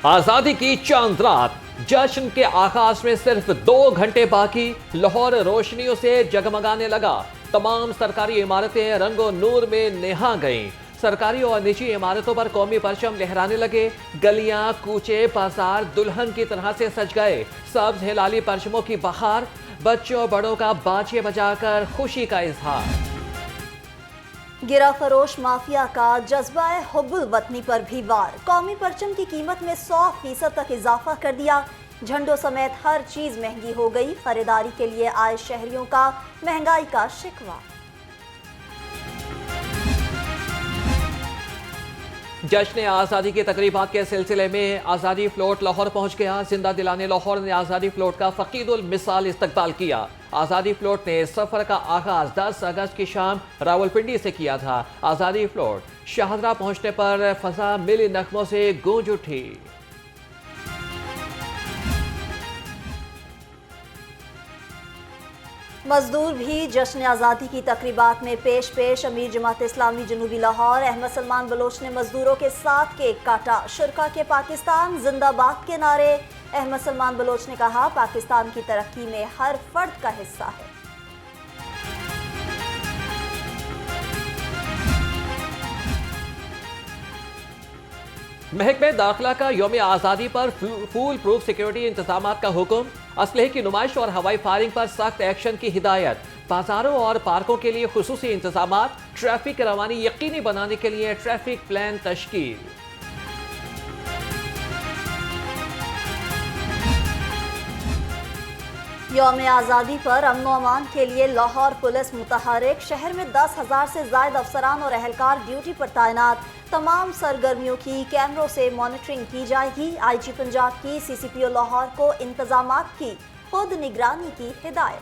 आजादी की चांद रात, जश्न के आगाज में सिर्फ 2 घंटे बाकी, लाहौर रोशनियों से जगमगाने लगा। तमाम सरकारी इमारतें रंगो नूर में नेहा गईं। सरकारी और निजी इमारतों पर कौमी परचम लहराने लगे। गलियां, कूचे, बाजार दुल्हन की तरह से सज गए। सब्ज हिलाली परचमों की बहार, बच्चों बड़ों का बाजे बजाकर खुशी का इजहार। गिरा फरोश माफिया का जज्बा हुब्बुल वतनी पर भी वार। कौमी परचम की कीमत में 100% तक इजाफा कर दिया। झंडों समेत हर चीज महंगी हो गई। खरीदारी के लिए आए शहरियों का महंगाई का शिकवा। जश्न आज़ादी की तकरीबात के सिलसिले में आज़ादी फ्लोट लाहौर पहुंच गया। जिंदा दिलाने लाहौर ने आज़ादी फ्लोट का फ़कीदुल मिसाल इस्तकबाल किया। आज़ादी फ्लोट ने सफ़र का आगाज 10 अगस्त की शाम रावलपिंडी से किया था। आज़ादी फ्लोट शाहदरा पहुंचने पर फ़ज़ा मिली नगमों से गूंज उठी। मजदूर भी जश्न आज़ादी की तकरीबात में पेश। अमीर जमात इस्लामी जनूबी लाहौर अहमद सलमान बलोच ने मजदूरों के साथ केक काटा। शुरका के पाकिस्तान जिंदाबाद के नारे। अहमद सलमान बलोच ने कहा, पाकिस्तान की तरक्की में हर फर्द का हिस्सा है। महकमे दाखिला का यौम आज़ादी पर फूल प्रूफ सिक्योरिटी इंतजाम का हुक्म। असलहे की नुमाइश और हवाई फायरिंग पर सख्त एक्शन की हिदायत। बाजारों और पार्कों के लिए खुसूसी इंतजाम। ट्रैफिक रवानी यकीनी बनाने के लिए ट्रैफिक प्लान तश्कील। यौम आज़ादी पर अमन अमान के लिए लाहौर पुलिस मुतहरिक। शहर में 10,000 से ज्यादा अफसरान और अहलकार ड्यूटी पर तैनात। तमाम सरगर्मियों की कैमरों से मॉनिटरिंग की जाएगी। IG पंजाब की CCPO लाहौर को इंतजामात की खुद निगरानी की हिदायत।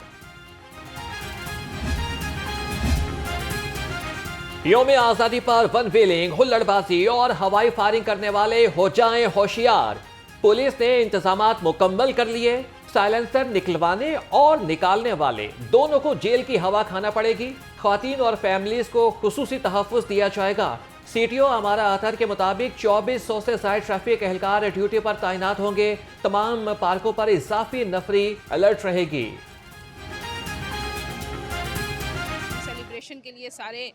यौम आज़ादी पर वन व्हीलिंग, हुल्लड़बाजी और हवाई फायरिंग करने वाले हो जाएं होशियार। पुलिस ने इंतजामात मुकम्मल कर लिए। साइलेंसर निकलवाने और निकालने वाले दोनों को जेल की हवा खाना पड़ेगी। ख्वातीन और फैमिलीज को खुसूसी तहफ़्फ़ुज़ दिया जाएगा। CTO अमारा अतर के मुताबिक 2400 से ज़ायद ट्रैफिक एहलकार ड्यूटी पर तैनात होंगे। तमाम पार्कों पर इजाफी नफरी अलर्ट रहेगी। सेलिब्रेशन के लिए सारे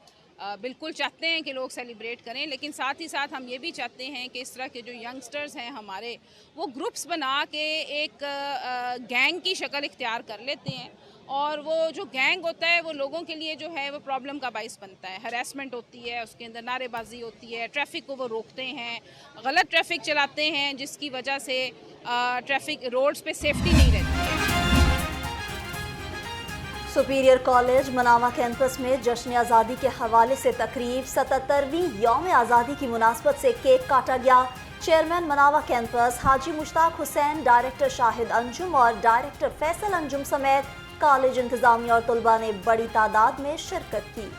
बिल्कुल चाहते हैं कि लोग सेलिब्रेट करें, लेकिन साथ ही साथ हम ये भी चाहते हैं कि इस तरह के जो यंगस्टर्स हैं हमारे, वो ग्रुप्स बना के एक गैंग की शक्ल इख्तियार कर लेते हैं। और वो जो गैंग होता है वो लोगों के लिए जो है वो प्रॉब्लम का बाइस बनता है। हरासमेंट होती है, उसके अंदर नारेबाजी होती है, ट्रैफिक को वो रोकते हैं, गलत ट्रैफिक चलाते हैं, जिसकी वजह से ट्रैफिक रोड्स पे सेफ्टी नहीं रहती है। सुपीरियर कॉलेज मनावा कैंपस में जश्न आज़ादी के हवाले से तकरीब। 77वीं यौम आज़ादी की मुनासबत से केक काटा गया। चेयरमैन मनावा कैंपस हाजी मुश्ताक हुसैन, डायरेक्टर शाहिद अंजुम और डायरेक्टर फैसल अंजुम समेत कॉलेज इंतजामिया और तलबा ने बड़ी तादाद में शिरकत की।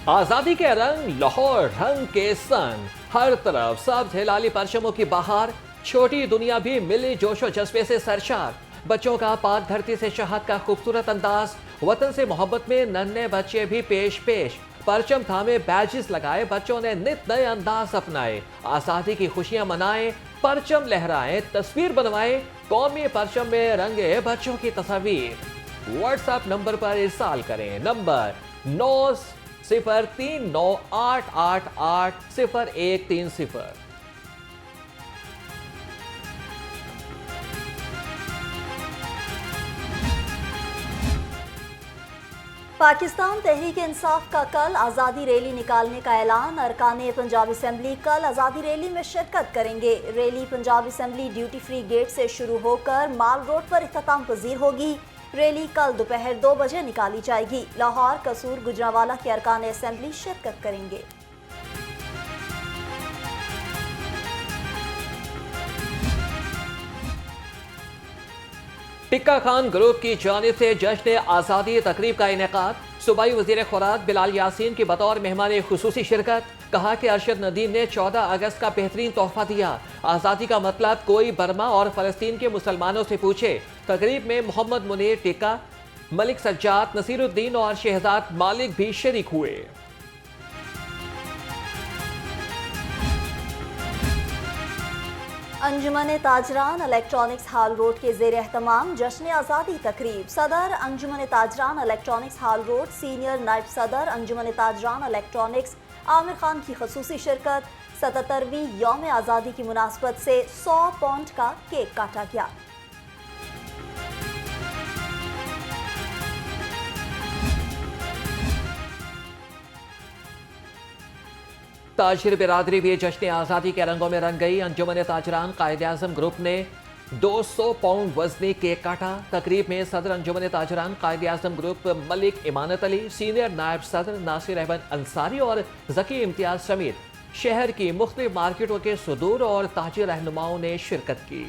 आज़ादी के रंग, लाहौर रंग के संग, हर तरफ सब्ज हिलाली परचमों की बहार। छोटी दुनिया भी मिली जोशो जज्बे से सरशार। बच्चों का पाक धरती से शहद का खूबसूरत अंदाज। वतन से मोहब्बत में नन्हे बच्चे भी पेश। परचम थामे बैजेस लगाए, बच्चों ने नित नए अंदाज अपनाए। आज़ादी की खुशियां मनाएं, परचम लहराएं, तस्वीर बनवाएं। कौमी परचम में रंगे बच्चों की तस्वीर। व्हाट्सएप नंबर पर इरसाल करें। नंबर 903988800130। पाकिस्तान तहरीक इंसाफ का कल आज़ादी रैली निकालने का ऐलान। अरकान पंजाब असम्बली कल आज़ादी रैली में शिरकत करेंगे। Rally Punjab assembly duty free gate से शुरू होकर माल रोड पर इख्तिताम पजीर होगी। रैली कल दोपहर 2 बजे निकाली जाएगी। लाहौर, कसूर, गुजरांवाला के अरकान असम्बली शिरकत करेंगे। टिक्का खान ग्रुप की जानिब से जश्न आज़ादी तकरीब का इनेकाद। सूबाई वज़ीर खुराक बिलाल यासीन की बतौर मेहमान खुसूसी शिरकत। कहा कि अरशद नदीम ने 14 अगस्त का बेहतरीन तोहफा दिया। आज़ादी का मतलब कोई बर्मा और फ़लस्तीन के मुसलमानों से पूछे। तकरीब में मोहम्मद मुनीर टिक्का, मलिक सज्जाद, नसीरुद्दीन और शहजाद मालिक भी शरीक हुए। अंजुमन ताजरान इलेक्ट्रॉनिक्स हाल रोड के जेर एहतमाम जश्न आज़ादी तकरीब। सदर अंजुमन ताजरान इलेक्ट्रॉनिक्स हाल रोड, सीनियर नायब सदर अंजुमन ताजरान इलेक्ट्रॉनिक्स आमिर खान की खसूसी शिरकत। 77वीं यौम आज़ादी की मुनासबत से 100 पाउंड का केक काटा गया। ताजिर बिरादरी भी जश्न आज़ादी के रंगों में रंग गई। अंजुमन ताजरान कायद आज़म ग्रुप ने 200 पाउंड वजनी केक काटा। तकरीब में सदर अंजुमन ताजरान कायद आज़म ग्रुप मलिक इमानत अली, सीनियर नायब सदर नासिर अहमद अंसारी और जकी इम्तियाज समेत शहर की मुख्तलिफ मार्केटों के सदूर और ताजिर रहनुमाओं ने शिरकत की।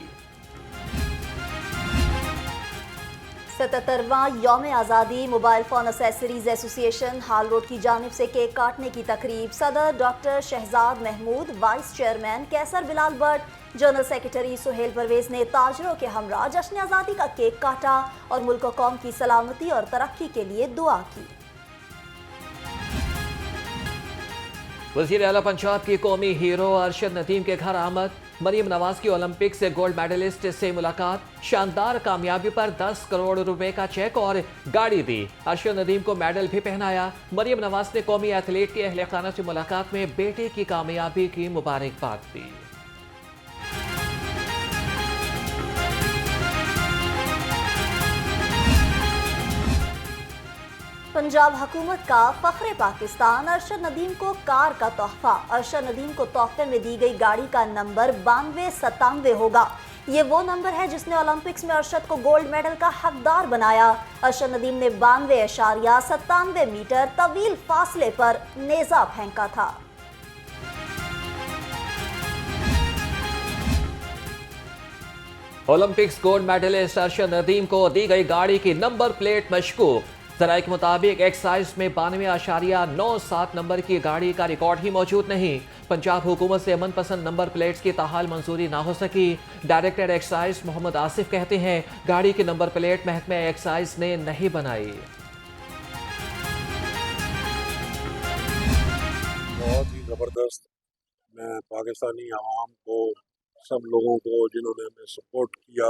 77वां यौम आज़ादी mobile phone accessories association Hall Road की जानिब से केक काटने की तकरीब। सदर doctor Shahzad Mahmood, vice chairman Qaiser Bilal Bhatt, general secretary Suhail Parvez ने ताजरों के हमरा जश्न आज़ादी का केक काटा और मुल्क व कौम की सलामती और तरक्की के लिए दुआ की। वज़ीर आला पंजाब की कौमी हीरो अरशद नदीम के घर आमद। मरियम नवाज की ओलंपिक से गोल्ड मेडलिस्ट से मुलाकात। शानदार कामयाबी पर 10 करोड़ रुपए का चेक और गाड़ी दी। अरशद नदीम को मेडल भी पहनाया। मरियम नवाज ने कौमी एथलीट की अहले खाना से मुलाकात में बेटे की कामयाबी की मुबारकबाद दी। पंजाब हुकूमत का फख्रे पाकिस्तान, अरशद नदीम को कार का तोहफा। अरशद नदीम को तोहफे में दी गई गाड़ी का नंबर 9297 होगा। ये वो नंबर है जिसने ओलंपिक्स में अरशद को गोल्ड मेडल का हकदार बनाया। अरशद नदीम ने 92.97 मीटर तवील फासले पर नेजा फेंका था। Olympics gold medalist Arshad Nadeem को दी गई गाड़ी की नंबर प्लेट मशकूक। जराये के मुताबिक एक्साइज में 92.97 नंबर की गाड़ी का रिकॉर्ड ही मौजूद नहीं। पंजाब हुकूमत से मनपसंद नंबर प्लेट्स की ताहाल मंजूरी ना हो सकी। डायरेक्टर एक्साइज मोहम्मद आसिफ कहते हैं गाड़ी की नंबर प्लेट महकमा एक्साइज ने नहीं बनाई। बहुत ही ज़बरदस्त। मैं पाकिस्तानी आवाम को, सब लोगों को जिन्होंने हमें सपोर्ट किया,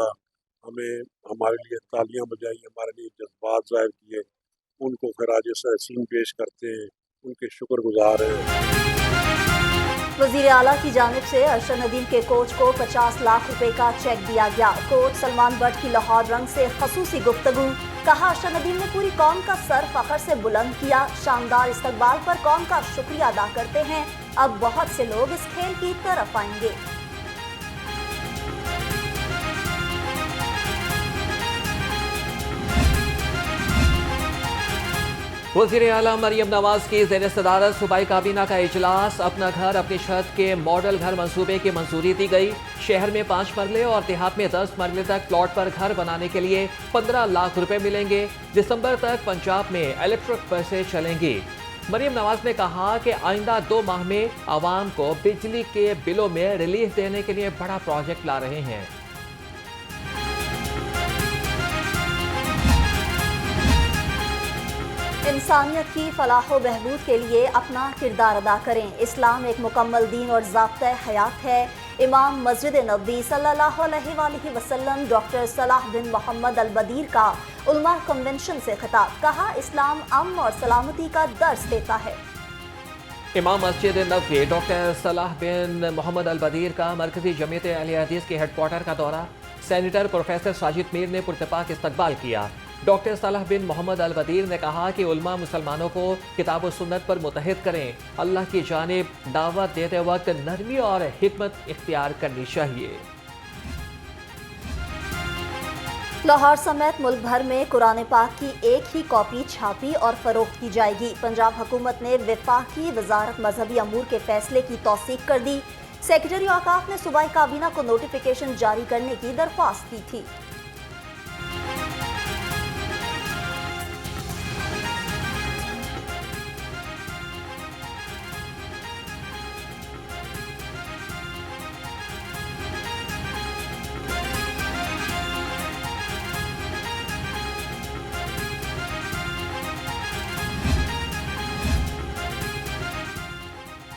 हमें हमारे लिए तालियां बजाई, हमारे लिए जज्बात ज़ाहिर किए, उनको खराज तहसीन पेश करते हैं, उनके शुक्रगुजार हैं। वज़ीर आला की जानिब से अरशद नदीम के कोच को 50 लाख रुपए का चेक दिया गया। कोच सलमान भट्ट की लाहौर रंग से खसूसी गुफ्तगू। कहा अरशद नदीम ने पूरी कौम का सर फख्र से बुलंद किया। शानदार इस्तकबाल पर कौम का शुक्रिया अदा करते हैं। अब बहुत से लोग इस खेल की तरफ आएंगे। वज़ीर आला मरियम नवाज की ज़ेर सदारत सूबाई काबीना का इजलास। अपना घर अपनी छत के मॉडल घर मंसूबे की मंजूरी दी गई। शहर में 5 मरले और देहात में 10 मरले तक प्लॉट पर घर बनाने के लिए 15 लाख रुपए मिलेंगे। दिसंबर तक पंजाब में इलेक्ट्रिक बसें चलेंगी। मरियम नवाज ने कहा कि आइंदा 2 माह में आवाम को बिजली के बिलों में रिलीफ देने के लिए बड़ा प्रोजेक्ट ला रहे हैं। इंसानियत की फलाह व बहबूद के लिए अपना किरदार अदा करें। इस्लाम एक मुकम्मल दीन और ज़ाब्ता हयात है। इमाम मस्जिद नबी सल्लल्लाहु अलैहि वसल्लम डॉक्टर सलाह बिन मोहम्मद अल बदीर का उलमा कन्वेंशन से खिताब। कहा इस्लाम अमन और सलामती का दर्स देता है। इमाम मस्जिद नबवी डॉक्टर सलाह बिन मोहम्मद अल बदीर का मरकजी जमीयत अहले हदीस के हेडक्वार्टर का दौरा। सेनेटर प्रोफेसर साजिद मीर ने पुरतपाक इस्तकबाल किया। डॉक्टर सलाह बिन मोहम्मद अल बदीर ने कहा कि उलमा मुसलमानों को किताब व सुन्नत पर मुतहिद करें। अल्लाह की जानिब दावत देते वक्त नरमी और हिकमत इख्तियार करनी चाहिए। लाहौर समेत मुल्क भर में कुरान पाक की एक ही कॉपी छापी और फरोख्त की जाएगी। पंजाब हुकूमत ने वफाकी वजारत मजहबी अमूर के फैसले की तौसीक कर दी। सेक्रेटरी औकाफ ने सूबाई काबीना को नोटिफिकेशन जारी करने की दरख्वास्त की थी।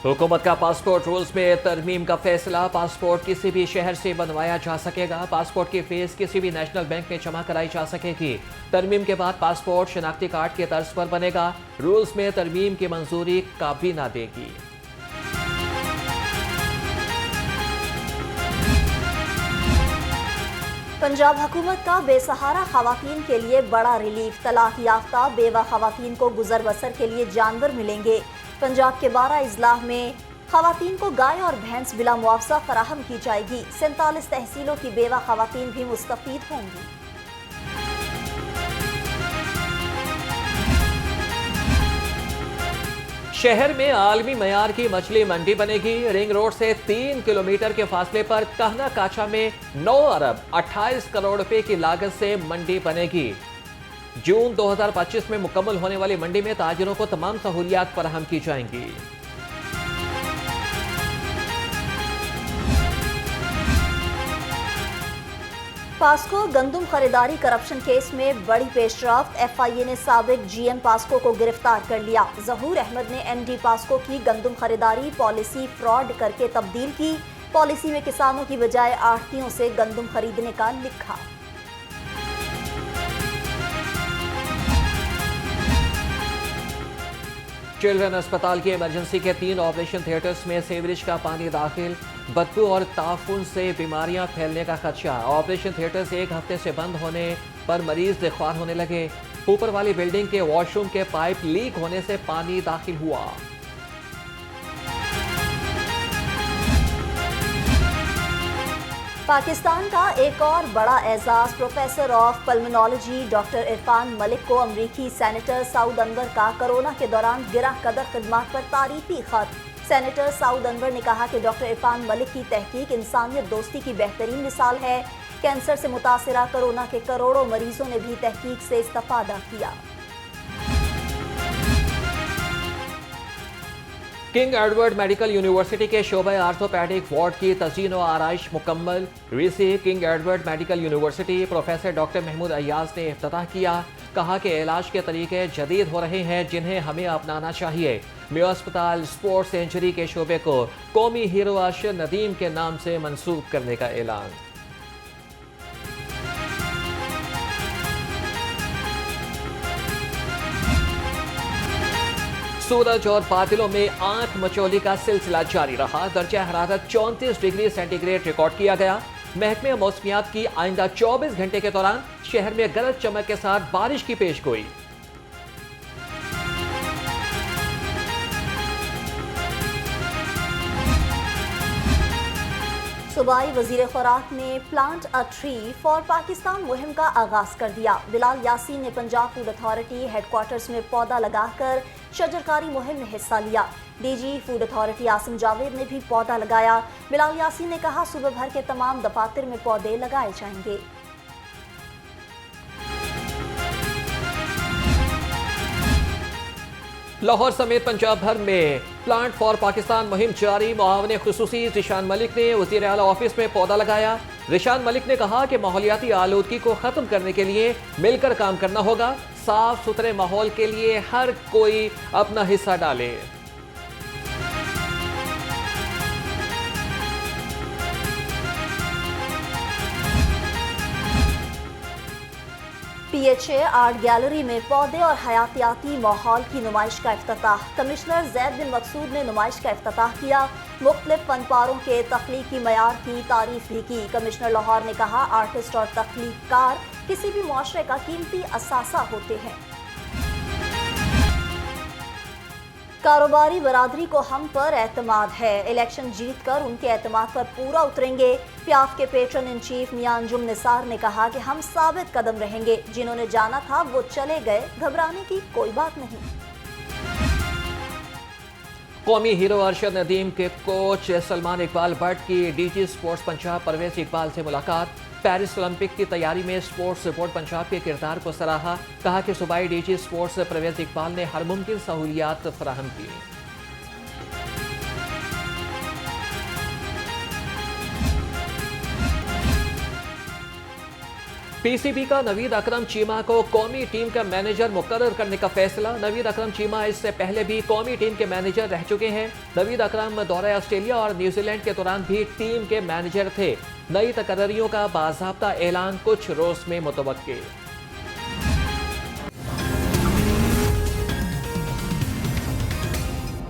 हुकूमत का पासपोर्ट रूल्स में तरमीम का फैसला। पासपोर्ट किसी भी शहर से बनवाया जा सकेगा। पासपोर्ट की फीस किसी भी नेशनल बैंक में जमा कराई जा सकेगी। तरमीम के बाद पासपोर्ट शनाख्ती कार्ड के तर्ज पर बनेगा। रूल्स में तरमीम की मंजूरी काबीना देगी। पंजाब हुकूमत का बेसहारा खवातीन के लिए बड़ा रिलीफ। तलाक याफ्ता बेवा खवातीन को गुजर बसर के लिए जानवर मिलेंगे। पंजाब के 12 इजलाह में खवातीन को गाय और भैंस बिला मुआवजा फराहम की जाएगी। 47 तहसीलों की बेवा खवातीन भी मुस्तफीद होंगी। शहर में आलमी मयार की मछली मंडी बनेगी। रिंग रोड से 3 किलोमीटर के फासले पर कहना काछा में 9 अरब 28 करोड़ रुपए की लागत से मंडी बनेगी। जून 2025 में मुकम्मल होने वाली मंडी में ताजिरों को तमाम सहूलियात फराहम की जाएंगी। पास्को गंदुम खरीदारी करप्शन केस में बड़ी पेशरफ्त। FIA ने साबिक GM पास्को को गिरफ्तार कर लिया। जहूर अहमद ने MD पास्को की गंदुम खरीदारी पॉलिसी फ्रॉड करके तब्दील की। पॉलिसी में किसानों की बजाय आढ़तियों से गंदुम खरीदने का लिखा। चिल्ड्रन अस्पताल की इमरजेंसी के 3 ऑपरेशन थिएटर्स में सीवरेज का पानी दाखिल। बदबू और ताफुन से बीमारियां फैलने का खदशा। ऑपरेशन थिएटर्स 1 हफ्ते से बंद होने पर मरीज बेख्वार होने लगे। ऊपर वाली बिल्डिंग के वॉशरूम के पाइप लीक होने से पानी दाखिल हुआ। पाकिस्तान का एक और बड़ा एजाज। Professor of pulmonology doctor Irfan Malik को अमरीकी सेनेटर साउद अनवर का कोरोना के दौरान गिरा कदर खिदमत पर तारीफी खत। सेनेटर साउद अनवर ने कहा कि डॉक्टर इरफान मलिक की तहकीक इंसानियत दोस्ती की बेहतरीन मिसाल है। कैंसर से मुतासरा कोरोना के करोड़ों मरीजों ने भी तहकीक से इस्तेफादा किया। किंग एडवर्ड मेडिकल यूनिवर्सिटी के शोबे आर्थोपैडिक वार्ड की तज़ीन और आराइश मुकम्मल। VC King Edward Medical University professor doctor Mahmood Ayyaz ने इफ्तिताह किया। कहा कि इलाज के तरीके जदीद हो रहे हैं जिन्हें हमें अपनाना चाहिए। मेयो अस्पताल स्पोर्ट्स इंजरी के शोबे को कौमी हीरो अरशद नदीम के नाम से मंसूब करने का ऐलान। सूरज और बादलों में आंख मचोली का सिलसिला जारी रहा। दर्जा हरारत 34 डिग्री सेंटीग्रेड रिकॉर्ड किया गया। महकमे मौसमियात की आइंदा 24 घंटे के दौरान शहर में गरज चमक के साथ बारिश की पेशगोई। सूबाई वजीर खुराक ने plant a tree for Pakistan मुहिम का आगाज कर दिया। बिलाल यासीन ने पंजाब फूड अथॉरिटी हेडक्वार्टर्स में पौधा लगाकर शजरकारी मुहिम में हिस्सा लिया। DG food authority Asim Javed ने भी पौधा लगाया। बिलाल यासीन ने कहा सूबे भर के तमाम दफातर में पौधे लगाए जाएंगे। लाहौर समेत पंजाब भर में प्लांट फॉर पाकिस्तान मुहिम जारी। मुआवने खुसूसी रिशान मलिक ने वज़ीर आला ऑफिस में पौधा लगाया। रिशान मलिक ने कहा कि माहौलियाती आलूदगी को खत्म करने के लिए मिलकर काम करना होगा। साफ सुथरे माहौल के लिए हर कोई अपना हिस्सा डाले। PHA आर्ट गैलरी में पौधे और हयातियाती माहौल की नुमाइश का इफ्तिताह। कमिश्नर जैद बिन मकसूद ने नुमाइश का इफ्तिताह किया। मुख्तलिफ फनपारों के तख्लीकी मयार की तारीफ भी की। कमिश्नर लाहौर ने कहा आर्टिस्ट और तख्लीकार किसी भी मुआशरे का कीमती असासा होते हैं। कारोबारी बरादरी को हम पर एतमाद है। इलेक्शन जीत कर उनके एतमाद पर पूरा उतरेंगे। प्याफ के पेट्रन इन चीफ मियां अंजुम निसार ने कहा कि हम साबित कदम रहेंगे। जिन्होंने जाना था वो चले गए, घबराने की कोई बात नहीं। कौमी हीरो अरशद नदीम के कोच सलमान इकबाल भट्ट की DG स्पोर्ट्स पंजाब परवेज इकबाल से मुलाकात। पेरिस ओलंपिक की तैयारी में स्पोर्ट्स रिपोर्ट पंजाब के किरदार को सराहा। कहा कि सूबाई DG स्पोर्ट्स परवेज इकबाल ने हर मुमकिन सहूलियात फराहम की। पीसीबी का नवीद अकरम चीमा को कौमी टीम का मैनेजर मुकर्रर करने का फैसला। नवीद अकरम चीमा इससे पहले भी कौमी टीम के मैनेजर रह चुके हैं। नवीद अकरम दौरे ऑस्ट्रेलिया और न्यूजीलैंड के दौरान भी टीम के मैनेजर थे। नई तकर्रियों का बाज़ाब्ता ऐलान कुछ रोज में मुतवक्किल।